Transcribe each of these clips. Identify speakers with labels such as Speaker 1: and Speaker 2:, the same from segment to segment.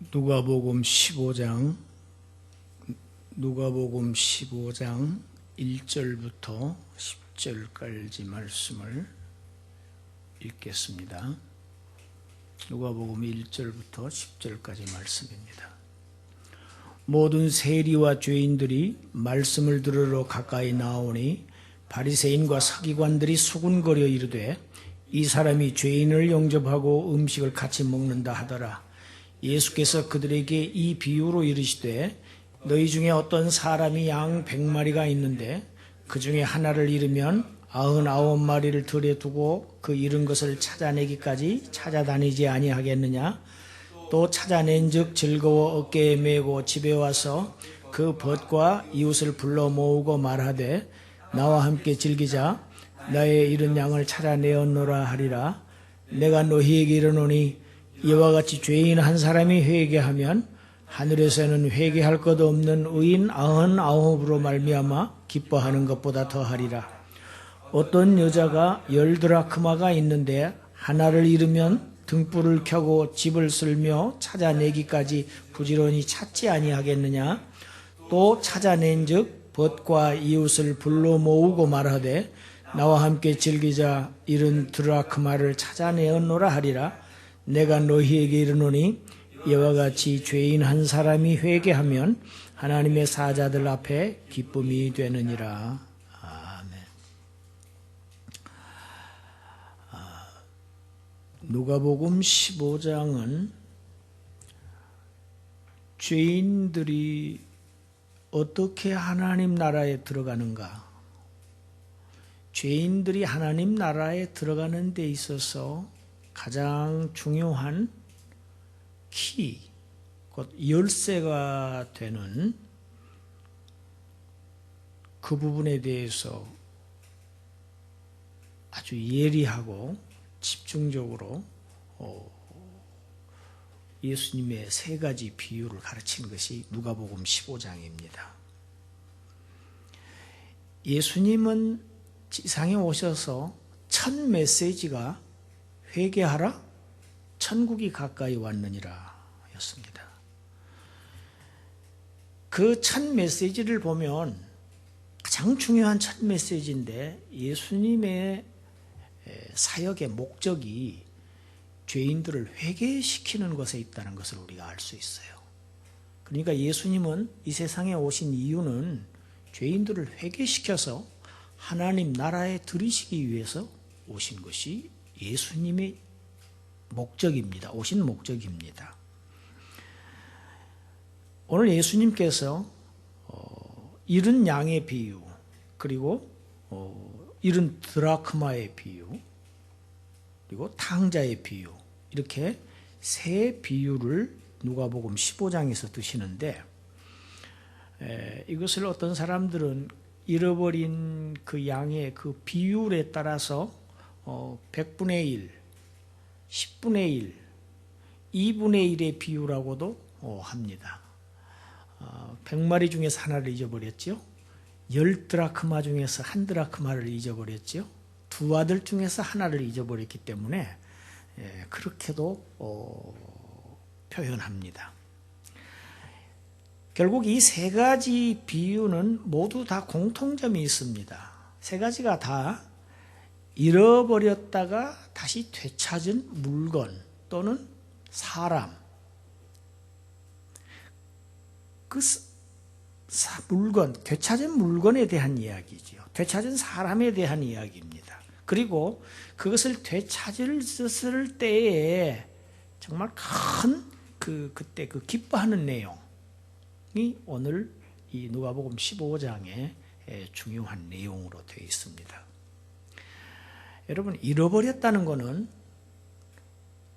Speaker 1: 누가복음 15장 1절부터 10절까지 말씀을 읽겠습니다. 누가복음 1절부터 10절까지 말씀입니다. 모든 세리와 죄인들이 말씀을 들으러 가까이 나오니 바리새인과 서기관들이 수군거려 이르되 이 사람이 죄인을 영접하고 음식을 같이 먹는다 하더라. 예수께서 그들에게 이 비유로 이르시되 너희 중에 어떤 사람이 양 100마리가 있는데 그 중에 하나를 잃으면 99마리를 들에 두고 그 잃은 것을 찾아내기까지 찾아다니지 아니하겠느냐? 또 찾아낸즉 즐거워 어깨에 메고 집에 와서 그 벗과 이웃을 불러 모으고 말하되 나와 함께 즐기자. 나의 잃은 양을 찾아내었노라 하리라. 내가 너희에게 이르노니 이와 같이 죄인 한 사람이 회개하면 하늘에서는 회개할 것 없는 의인 99으로 말미암아 기뻐하는 것보다 더하리라. 어떤 여자가 10드라크마가 있는데 하나를 잃으면 등불을 켜고 집을 쓸며 찾아내기까지 부지런히 찾지 아니하겠느냐? 또 찾아낸즉 벗과 이웃을 불러 모으고 말하되 나와 함께 즐기자. 잃은 드라크마를 찾아내었노라 하리라. 내가 너희에게 이르노니 이와 같이 죄인 한 사람이 회개하면 하나님의 사자들 앞에 기쁨이 되느니라. 아멘. 누가복음 15장은 죄인들이 어떻게 하나님 나라에 들어가는가, 죄인들이 하나님 나라에 들어가는 데 있어서 가장 중요한 키, 곧 열쇠가 되는 그 부분에 대해서 아주 예리하고 집중적으로 예수님의 세 가지 비유를 가르친 것이 누가복음 15장입니다. 예수님은 지상에 오셔서 첫 메시지가 회개하라, 천국이 가까이 왔느니라 였습니다. 그 첫 메시지를 보면 가장 중요한 첫 메시지인데 예수님의 사역의 목적이 죄인들을 회개시키는 것에 있다는 것을 우리가 알 수 있어요. 그러니까 예수님은 이 세상에 오신 이유는 죄인들을 회개시켜서 하나님 나라에 들이시기 위해서 오신 것이 예수님의 목적입니다. 오신 목적입니다. 오늘 예수님께서 잃은 양의 비유, 그리고 잃은 드라크마의 비유, 그리고 탕자의 비유, 이렇게 세 비유를 누가복음 15장에서 드시는데, 이것을 어떤 사람들은 잃어버린 그 양의 그 비율에 따라서 100분의 1, 10분의 1, 2분의 1의 비유라고도 합니다. 100마리 중에서 하나를 잊어버렸죠. 10드라크마 중에서 1드라크마를 잊어버렸죠. 두 아들 중에서 하나를 잊어버렸기 때문에 그렇게도 표현합니다. 결국 이 세 가지 비유는 모두 다 공통점이 있습니다. 세 가지가 다 잃어버렸다가 다시 되찾은 물건 또는 사람, 그 물건, 되찾은 물건에 대한 이야기죠. 되찾은 사람에 대한 이야기입니다. 그리고 그것을 되찾을 때에 정말 큰 그때 그 기뻐하는 내용이 오늘 이 누가복음 15장의 중요한 내용으로 되어 있습니다. 여러분, 잃어버렸다는 것은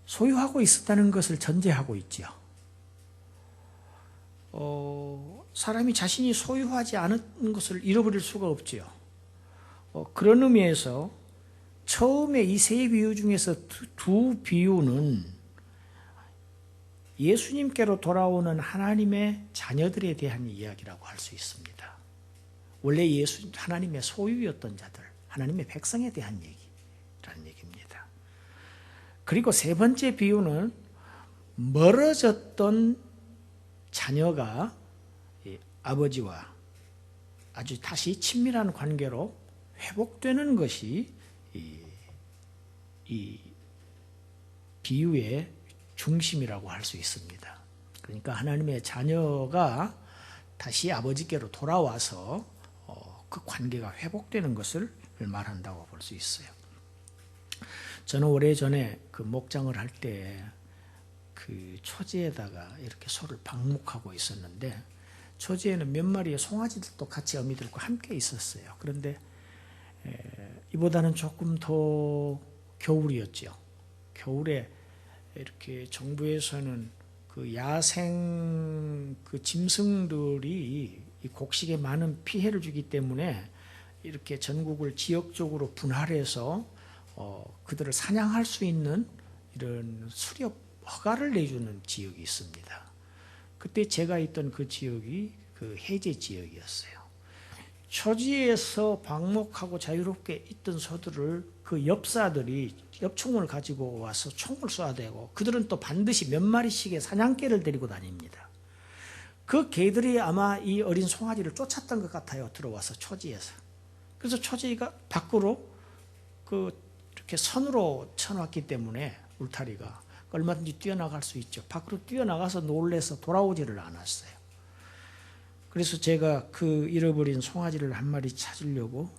Speaker 1: 소유하고 있었다는 것을 전제하고 있죠. 사람이 자신이 소유하지 않은 것을 잃어버릴 수가 없지요. 그런 의미에서 처음에 이 세 비유 중에서 두 비유는 예수님께로 돌아오는 하나님의 자녀들에 대한 이야기라고 할 수 있습니다. 원래 하나님의 소유였던 자들, 하나님의 백성에 대한 얘기라는 얘기입니다. 그리고 세 번째 비유는 멀어졌던 자녀가 아버지와 아주 다시 친밀한 관계로 회복되는 것이 이 비유의 중심이라고 할 수 있습니다. 그러니까 하나님의 자녀가 다시 아버지께로 돌아와서 그 관계가 회복되는 것을 말한다고 볼 수 있어요. 저는 오래전에 그 목장을 할 때 그 초지에다가 이렇게 소를 방목하고 있었는데, 초지에는 몇 마리의 송아지들도 같이 어미들과 함께 있었어요. 그런데 이보다는 조금 더 겨울이었죠. 겨울에 이렇게 정부에서는 그 야생 그 짐승들이 이 곡식에 많은 피해를 주기 때문에 이렇게 전국을 지역적으로 분할해서 그들을 사냥할 수 있는 이런 수렵 허가를 내주는 지역이 있습니다. 그때 제가 있던 그 지역이 그 해제 지역이었어요. 초지에서 방목하고 자유롭게 있던 소들을 그 엽사들이 엽총을 가지고 와서 총을 쏴대고, 그들은 또 반드시 몇 마리씩의 사냥개를 데리고 다닙니다. 그 개들이 아마 이 어린 송아지를 쫓았던 것 같아요. 들어와서 초지에서. 그래서 초지가 밖으로 이렇게 선으로 쳐놨기 때문에 울타리가 얼마든지 뛰어나갈 수 있죠. 밖으로 뛰어나가서 놀래서 돌아오지를 않았어요. 그래서 제가 그 잃어버린 송아지를 한 마리 찾으려고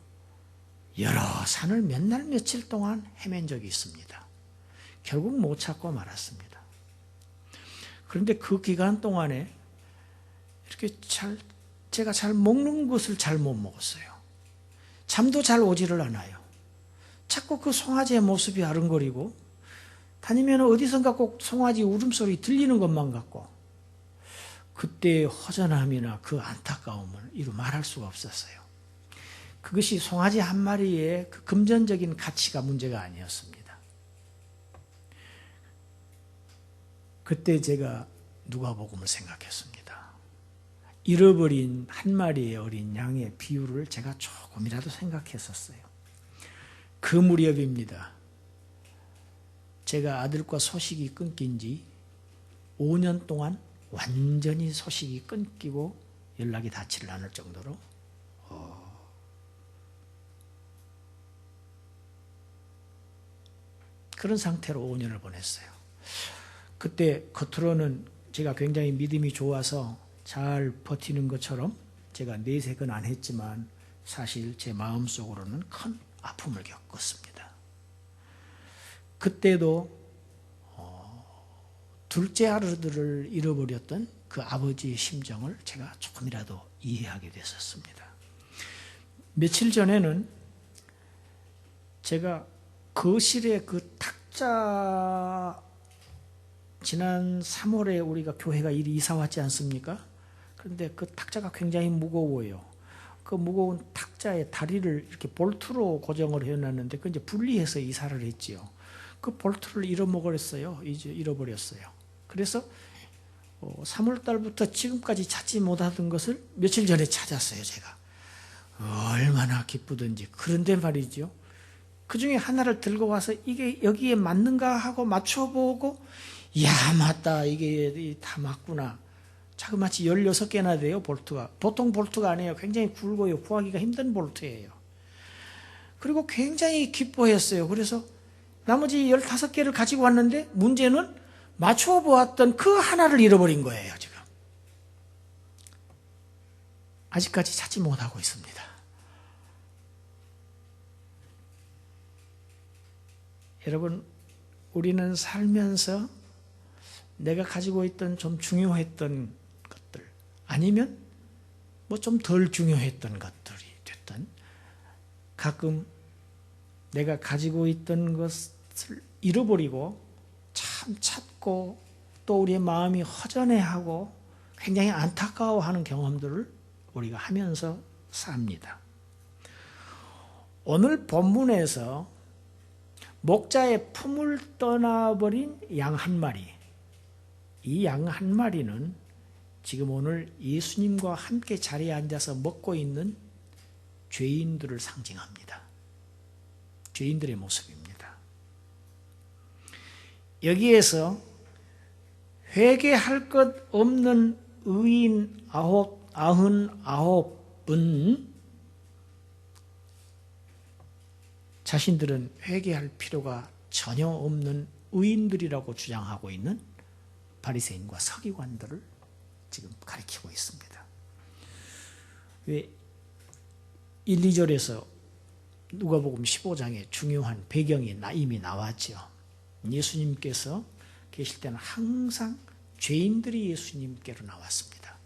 Speaker 1: 여러 산을 몇 날 며칠 동안 헤맨 적이 있습니다. 결국 못 찾고 말았습니다. 그런데 그 기간 동안에 이렇게 제가 잘 먹는 것을 잘 못 먹었어요. 잠도 잘 오지를 않아요. 자꾸 그 송아지의 모습이 아른거리고, 다니면 어디선가 꼭 송아지 울음소리 들리는 것만 같고, 그때의 허전함이나 그 안타까움을 이루 말할 수가 없었어요. 그것이 송아지 한 마리의 그 금전적인 가치가 문제가 아니었습니다. 그때 제가 누가복음을 생각했습니다. 잃어버린 한 마리의 어린 양의 비유를 제가 조금이라도 생각했었어요. 그 무렵입니다. 제가 아들과 소식이 끊긴 지 5년 동안 완전히 소식이 끊기고 연락이 닿지를 않을 정도로 그런 상태로 5년을 보냈어요. 그때 겉으로는 제가 굉장히 믿음이 좋아서 잘 버티는 것처럼 제가 내색은 안 했지만 사실 제 마음속으로는 큰 아픔을 겪었습니다. 그때도 둘째 아들을 잃어버렸던 그 아버지의 심정을 제가 조금이라도 이해하게 됐었습니다. 며칠 전에는 제가 거실에 그 탁자, 지난 3월에 우리가 교회가 이사 왔지 않습니까? 그런데 그 탁자가 굉장히 무거워요. 그 무거운 탁자의 다리를 이렇게 볼트로 고정을 해놨는데 그 이제 분리해서 이사를 했지요. 그 볼트를 잃어버렸어요. 그래서 3월 달부터 지금까지 찾지 못하던 것을 며칠 전에 찾았어요, 제가. 얼마나 기쁘든지. 그런데 말이죠. 그 중에 하나를 들고 와서 이게 여기에 맞는가 하고 맞춰보고, 야, 맞다. 이게 다 맞구나. 자그마치 16개나 돼요, 볼트가. 보통 볼트가 아니에요. 굉장히 굵어요. 구하기가 힘든 볼트예요. 그리고 굉장히 기뻐했어요. 그래서 나머지 15개를 가지고 왔는데 문제는 맞춰 보았던 그 하나를 잃어버린 거예요, 지금. 아직까지 찾지 못하고 있습니다. 여러분, 우리는 살면서 내가 가지고 있던 좀 중요했던 것들, 아니면 뭐 좀 덜 중요했던 것들이 됐던, 가끔 내가 가지고 있던 것을 잃어버리고 참 찾고 또 우리의 마음이 허전해하고 굉장히 안타까워하는 경험들을 우리가 하면서 삽니다. 오늘 본문에서 목자의 품을 떠나버린 양 한 마리, 이 양 한 마리는 지금 오늘 예수님과 함께 자리에 앉아서 먹고 있는 죄인들을 상징합니다. 죄인들의 모습입니다. 여기에서 회개할 것 없는 의인 99은 자신들은 회개할 필요가 전혀 없는 의인들이라고 주장하고 있는 바리새인과 서기관들을 지금 가리키고 있습니다. 왜 1, 2절에서 누가복음 15장의 중요한 배경이 이미 나왔죠. 예수님께서 계실 때는 항상 죄인들이 예수님께로 나왔습니다.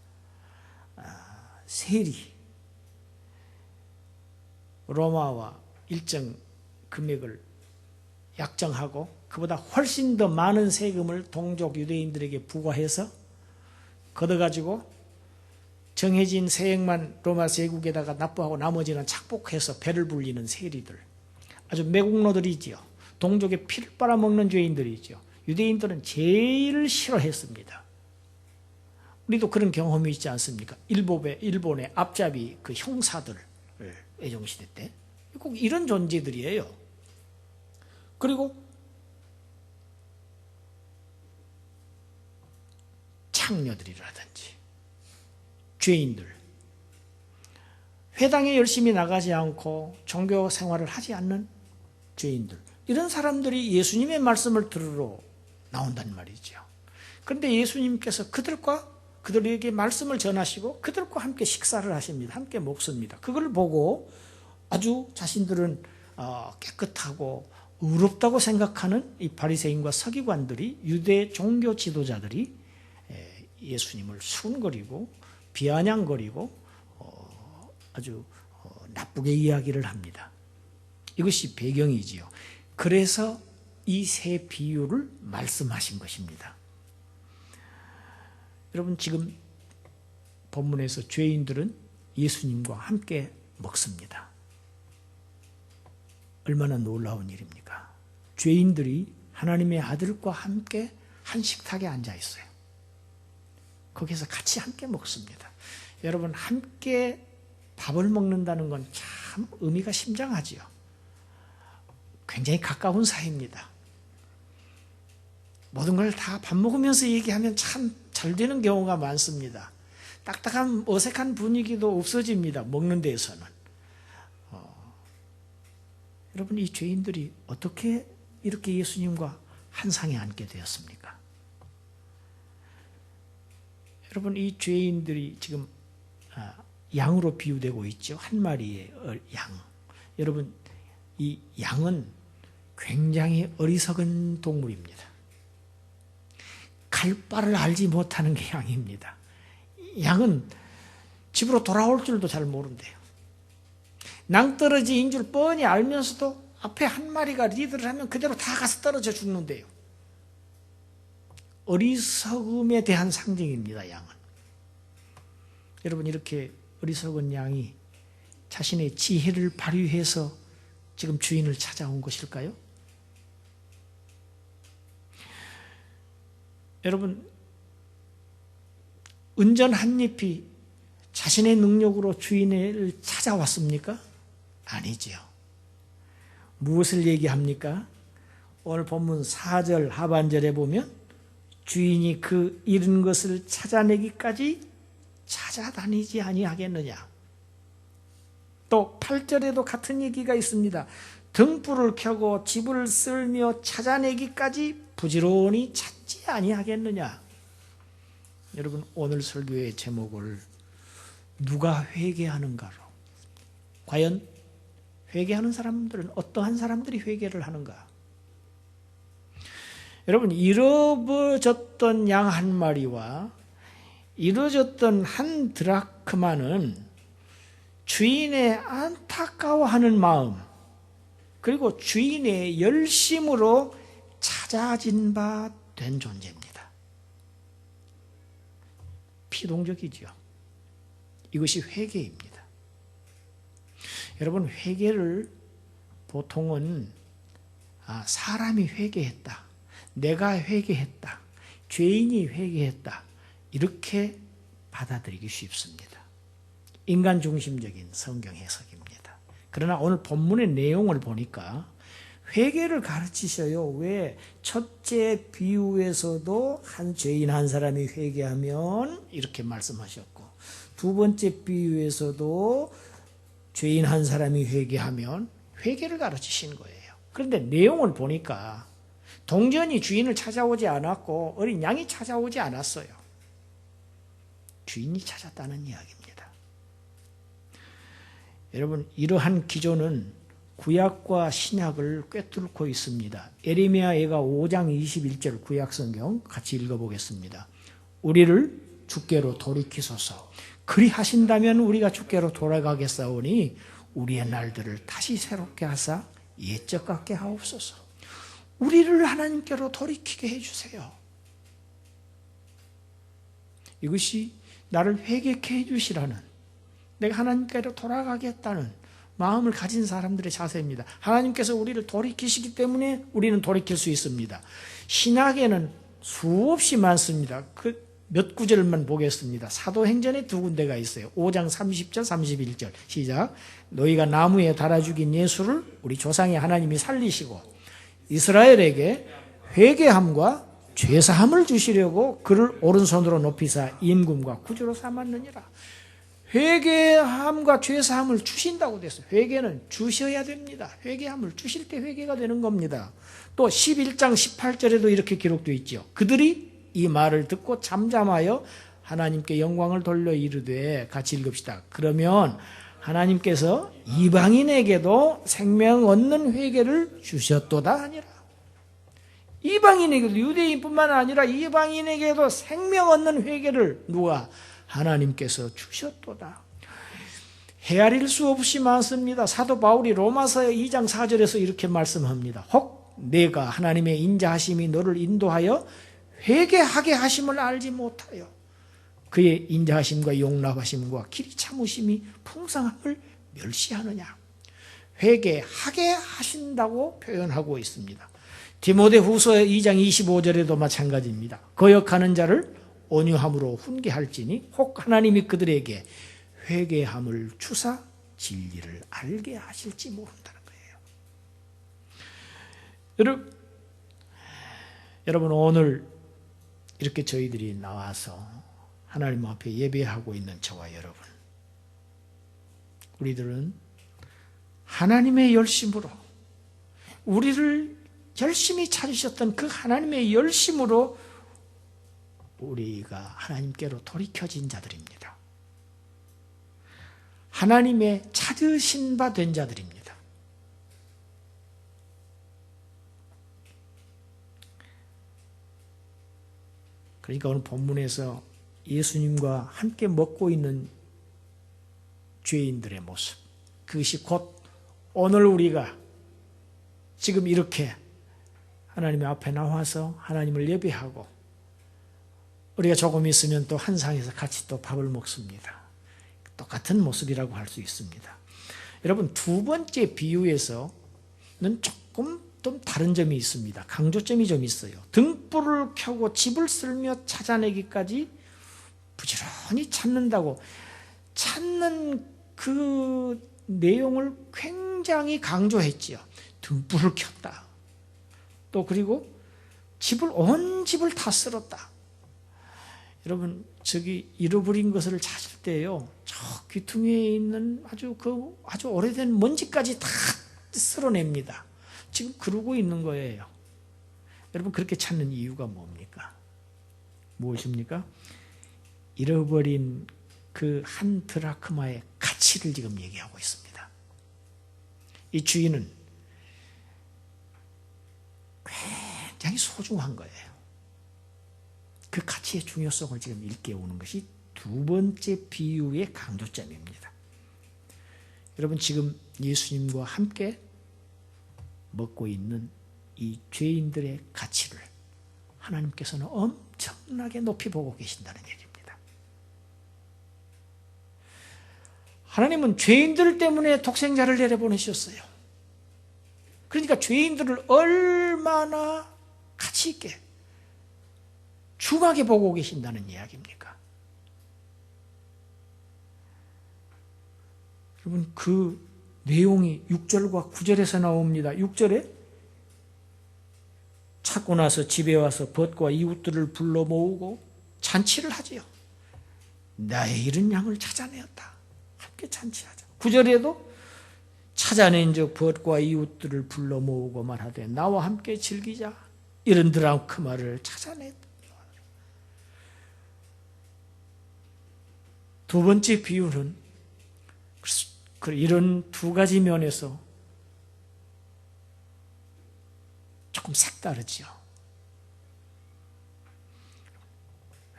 Speaker 1: 세리, 로마와 일정 금액을 약정하고 그보다 훨씬 더 많은 세금을 동족 유대인들에게 부과해서 걷어가지고 정해진 세액만 로마 제국에다가 납부하고 나머지는 착복해서 배를 불리는 세리들, 아주 매국노들이지요. 동족의 피를 빨아먹는 죄인들이죠. 유대인들은 제일 싫어했습니다. 우리도 그런 경험이 있지 않습니까? 일본의 앞잡이 그 형사들, 애정시대 때 꼭 이런 존재들이에요. 그리고 창녀들이라든지 죄인들, 회당에 열심히 나가지 않고 종교 생활을 하지 않는 죄인들, 이런 사람들이 예수님의 말씀을 들으러 나온단 말이죠. 그런데 예수님께서 그들에게 말씀을 전하시고 그들과 함께 식사를 하십니다. 함께 먹습니다. 그걸 보고 아주 자신들은 깨끗하고 의롭다고 생각하는 이 바리새인과 서기관들이, 유대 종교 지도자들이 예수님을 수군거리고 비아냥거리고 아주 나쁘게 이야기를 합니다. 이것이 배경이지요. 그래서 이 세 비유를 말씀하신 것입니다. 여러분, 지금 본문에서 죄인들은 예수님과 함께 먹습니다. 얼마나 놀라운 일입니까? 죄인들이 하나님의 아들과 함께 한 식탁에 앉아 있어요. 거기서 같이 함께 먹습니다. 여러분, 함께 밥을 먹는다는 건 참 의미가 심장하지요. 굉장히 가까운 사이입니다. 모든 걸 다 밥 먹으면서 얘기하면 참 잘 되는 경우가 많습니다. 딱딱한 어색한 분위기도 없어집니다. 먹는 데에서는. 여러분, 이 죄인들이 어떻게 이렇게 예수님과 한 상에 앉게 되었습니까? 여러분, 이 죄인들이 지금 양으로 비유되고 있죠. 한 마리의 양. 여러분, 이 양은 굉장히 어리석은 동물입니다. 갈 바를 알지 못하는 게 양입니다. 양은 집으로 돌아올 줄도 잘 모른대요. 낭떠러지인 줄 뻔히 알면서도 앞에 한 마리가 리드를 하면 그대로 다 가서 떨어져 죽는데요. 어리석음에 대한 상징입니다, 양은. 여러분, 이렇게 어리석은 양이 자신의 지혜를 발휘해서 지금 주인을 찾아온 것일까요? 여러분, 은전 한 잎이 자신의 능력으로 주인을 찾아왔습니까? 아니지요. 무엇을 얘기합니까? 오늘 본문 4절 하반절에 보면 주인이 그 잃은 것을 찾아내기까지 찾아다니지 아니하겠느냐. 또 8절에도 같은 얘기가 있습니다. 등불을 켜고 집을 쓸며 찾아내기까지 부지런히 찾지 아니하겠느냐. 여러분, 오늘 설교의 제목을 누가 회개하는가로, 과연 회개하는 사람들은 어떠한 사람들이 회개를 하는가? 여러분, 잃어버졌던 양 한 마리와 잃어졌던 한 드라크마는 주인의 안타까워하는 마음, 그리고 주인의 열심으로 찾아진 바 된 존재입니다. 피동적이지요. 이것이 회개입니다. 여러분, 회개를 보통은 사람이 회개했다, 내가 회개했다, 죄인이 회개했다, 이렇게 받아들이기 쉽습니다. 인간 중심적인 성경 해석입니다. 그러나 오늘 본문의 내용을 보니까 회개를 가르치셔요. 왜? 첫째 비유에서도 죄인 한 사람이 회개하면 이렇게 말씀하셨고, 두 번째 비유에서도 죄인 한 사람이 회개하면 회개를 가르치신 거예요. 그런데 내용을 보니까 동전이 주인을 찾아오지 않았고 어린 양이 찾아오지 않았어요. 주인이 찾았다는 이야기입니다. 여러분, 이러한 기조는 구약과 신약을 꿰뚫고 있습니다. 에레미야 예가 5장 21절 구약성경 같이 읽어보겠습니다. 우리를 주께로 돌이키소서. 그리하신다면 우리가 주께로 돌아가겠사오니 우리의 날들을 다시 새롭게 하사 옛적 같게 하옵소서. 우리를 하나님께로 돌이키게 해주세요. 이것이 나를 회개케 해주시라는, 내가 하나님께로 돌아가겠다는 마음을 가진 사람들의 자세입니다. 하나님께서 우리를 돌이키시기 때문에 우리는 돌이킬 수 있습니다. 신약에는 수없이 많습니다. 그 몇 구절만 보겠습니다. 사도행전에 두 군데가 있어요. 5장 30절 31절 시작. 너희가 나무에 달아 죽인 예수를 우리 조상의 하나님이 살리시고 이스라엘에게 회개함과 죄사함을 주시려고 그를 오른손으로 높이사 임금과 구주로 삼았느니라. 회개함과 죄사함을 주신다고 됐어요. 회개는 주셔야 됩니다. 회개함을 주실 때 회개가 되는 겁니다. 또 11장 18절에도 이렇게 기록되어 있죠. 그들이 이 말을 듣고 잠잠하여 하나님께 영광을 돌려 이르되, 같이 읽읍시다. 그러면 하나님께서 이방인에게도 생명 얻는 회개를 주셨도다 하니라. 이방인에게도, 유대인뿐만 아니라 이방인에게도 생명 얻는 회개를 누가? 하나님께서 주셨도다. 헤아릴 수 없이 많습니다. 사도 바울이 로마서 2장 4절에서 이렇게 말씀합니다. 혹 내가 하나님의 인자하심이 너를 인도하여 회개하게 하심을 알지 못하여 그의 인자하심과 용납하심과 길이 참으심이 풍성함을 멸시하느냐. 회개하게 하신다고 표현하고 있습니다. 디모데후서 2장 25절에도 마찬가지입니다. 거역하는 자를 온유함으로 훈계할지니 혹 하나님이 그들에게 회개함을 주사 진리를 알게 하실지 모른다는 거예요. 여러분 오늘 이렇게 저희들이 나와서 하나님 앞에 예배하고 있는 저와 여러분, 우리들은 하나님의 열심으로, 우리를 열심히 찾으셨던 그 하나님의 열심으로 우리가 하나님께로 돌이켜진 자들입니다. 하나님의 찾으신 바 된 자들입니다. 그러니까 오늘 본문에서 예수님과 함께 먹고 있는 죄인들의 모습, 그것이 곧 오늘 우리가 지금 이렇게 하나님의 앞에 나와서 하나님을 예배하고 우리가 조금 있으면 또 한 상에서 같이 또 밥을 먹습니다. 똑같은 모습이라고 할 수 있습니다. 여러분, 두 번째 비유에서는 조금 좀 다른 점이 있습니다. 강조점이 좀 있어요. 등불을 켜고 집을 쓸며 찾아내기까지 부지런히 찾는다고, 찾는 그 내용을 굉장히 강조했지요. 등불을 켰다. 또 그리고 온 집을 다 쓸었다. 여러분, 저기 잃어버린 것을 찾을 때요, 저 귀퉁이에 있는 아주 오래된 먼지까지 다 쓸어냅니다. 지금 그러고 있는 거예요. 여러분, 그렇게 찾는 이유가 뭡니까? 무엇입니까? 잃어버린 그 한 드라크마의 가치를 지금 얘기하고 있습니다. 이 주인은 굉장히 소중한 거예요. 그 가치의 중요성을 지금 일깨우는 것이 두 번째 비유의 강조점입니다. 여러분, 지금 예수님과 함께 먹고 있는 이 죄인들의 가치를 하나님께서는 엄청나게 높이 보고 계신다는 얘기입니다. 하나님은 죄인들 때문에 독생자를 내려보내셨어요. 그러니까 죄인들을 얼마나 가치 있게 중하게 보고 계신다는 이야기입니까? 여러분, 그 내용이 6절과 9절에서 나옵니다. 6절에 찾고 나서 집에 와서 벗과 이웃들을 불러 모으고 잔치를 하지요. 나의 잃은 양을 찾아내었다. 함께 잔치하자. 9절에도 찾아낸 즉 벗과 이웃들을 불러 모으고 말하되 나와 함께 즐기자. 이런 드라크마를 찾아냈다. 두 번째 비유는 이런 두 가지 면에서 조금 색다르지요.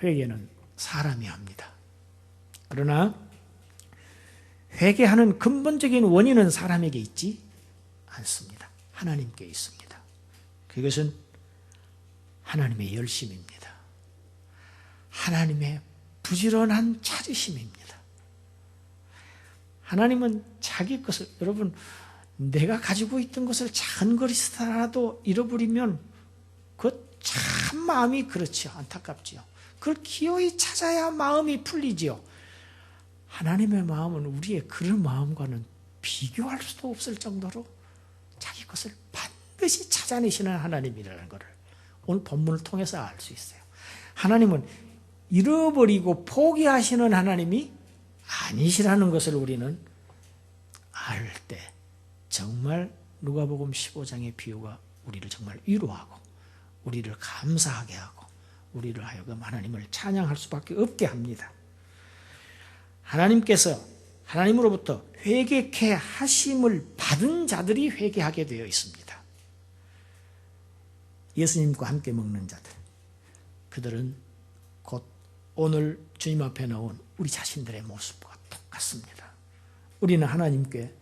Speaker 1: 회개는 사람이 합니다. 그러나 회개하는 근본적인 원인은 사람에게 있지 않습니다. 하나님께 있습니다. 그것은 하나님의 열심입니다. 하나님의 부지런한 찾으심입니다. 하나님은 자기 것을, 여러분, 내가 가지고 있던 것을 작은 것이라도 잃어버리면 그 참 마음이 그렇지요. 안타깝지요. 그걸 기어이 찾아야 마음이 풀리지요. 하나님의 마음은 우리의 그런 마음과는 비교할 수도 없을 정도로 자기 것을 반드시 찾아내시는 하나님이라는 것을 오늘 본문을 통해서 알 수 있어요. 하나님은 잃어버리고 포기하시는 하나님이 아니시라는 것을 우리는 알 때 정말 누가복음 15장의 비유가 우리를 정말 위로하고 우리를 감사하게 하고 우리를 하여금 하나님을 찬양할 수밖에 없게 합니다. 하나님께서 하나님으로부터 회개케 하심을 받은 자들이 회개하게 되어 있습니다. 예수님과 함께 먹는 자들, 그들은 곧 오늘 주님 앞에 나온 우리 자신들의 모습과 똑같습니다. 우리는 하나님께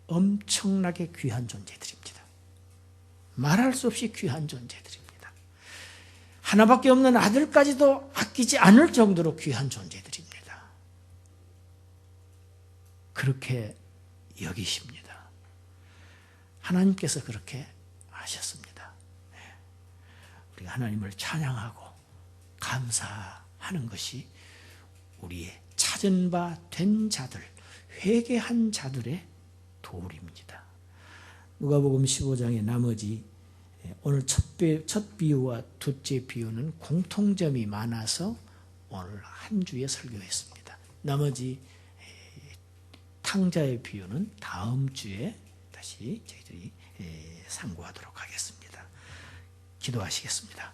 Speaker 1: 엄청나게 귀한 존재들입니다. 말할 수 없이 귀한 존재들입니다. 하나밖에 없는 아들까지도 아끼지 않을 정도로 귀한 존재들입니다. 그렇게 여기십니다. 하나님께서 그렇게 하셨습니다. 우리가 하나님을 찬양하고 감사하는 것이 우리의 찾은 바 된 자들, 회개한 자들의 도리입니다. 누가복음 15장의 나머지 오늘 첫 비유와 둘째 비유는 공통점이 많아서 오늘 한 주에 설교했습니다. 나머지 탕자의 비유는 다음 주에 다시 저희들이 상고하도록 하겠습니다. 기도하시겠습니다.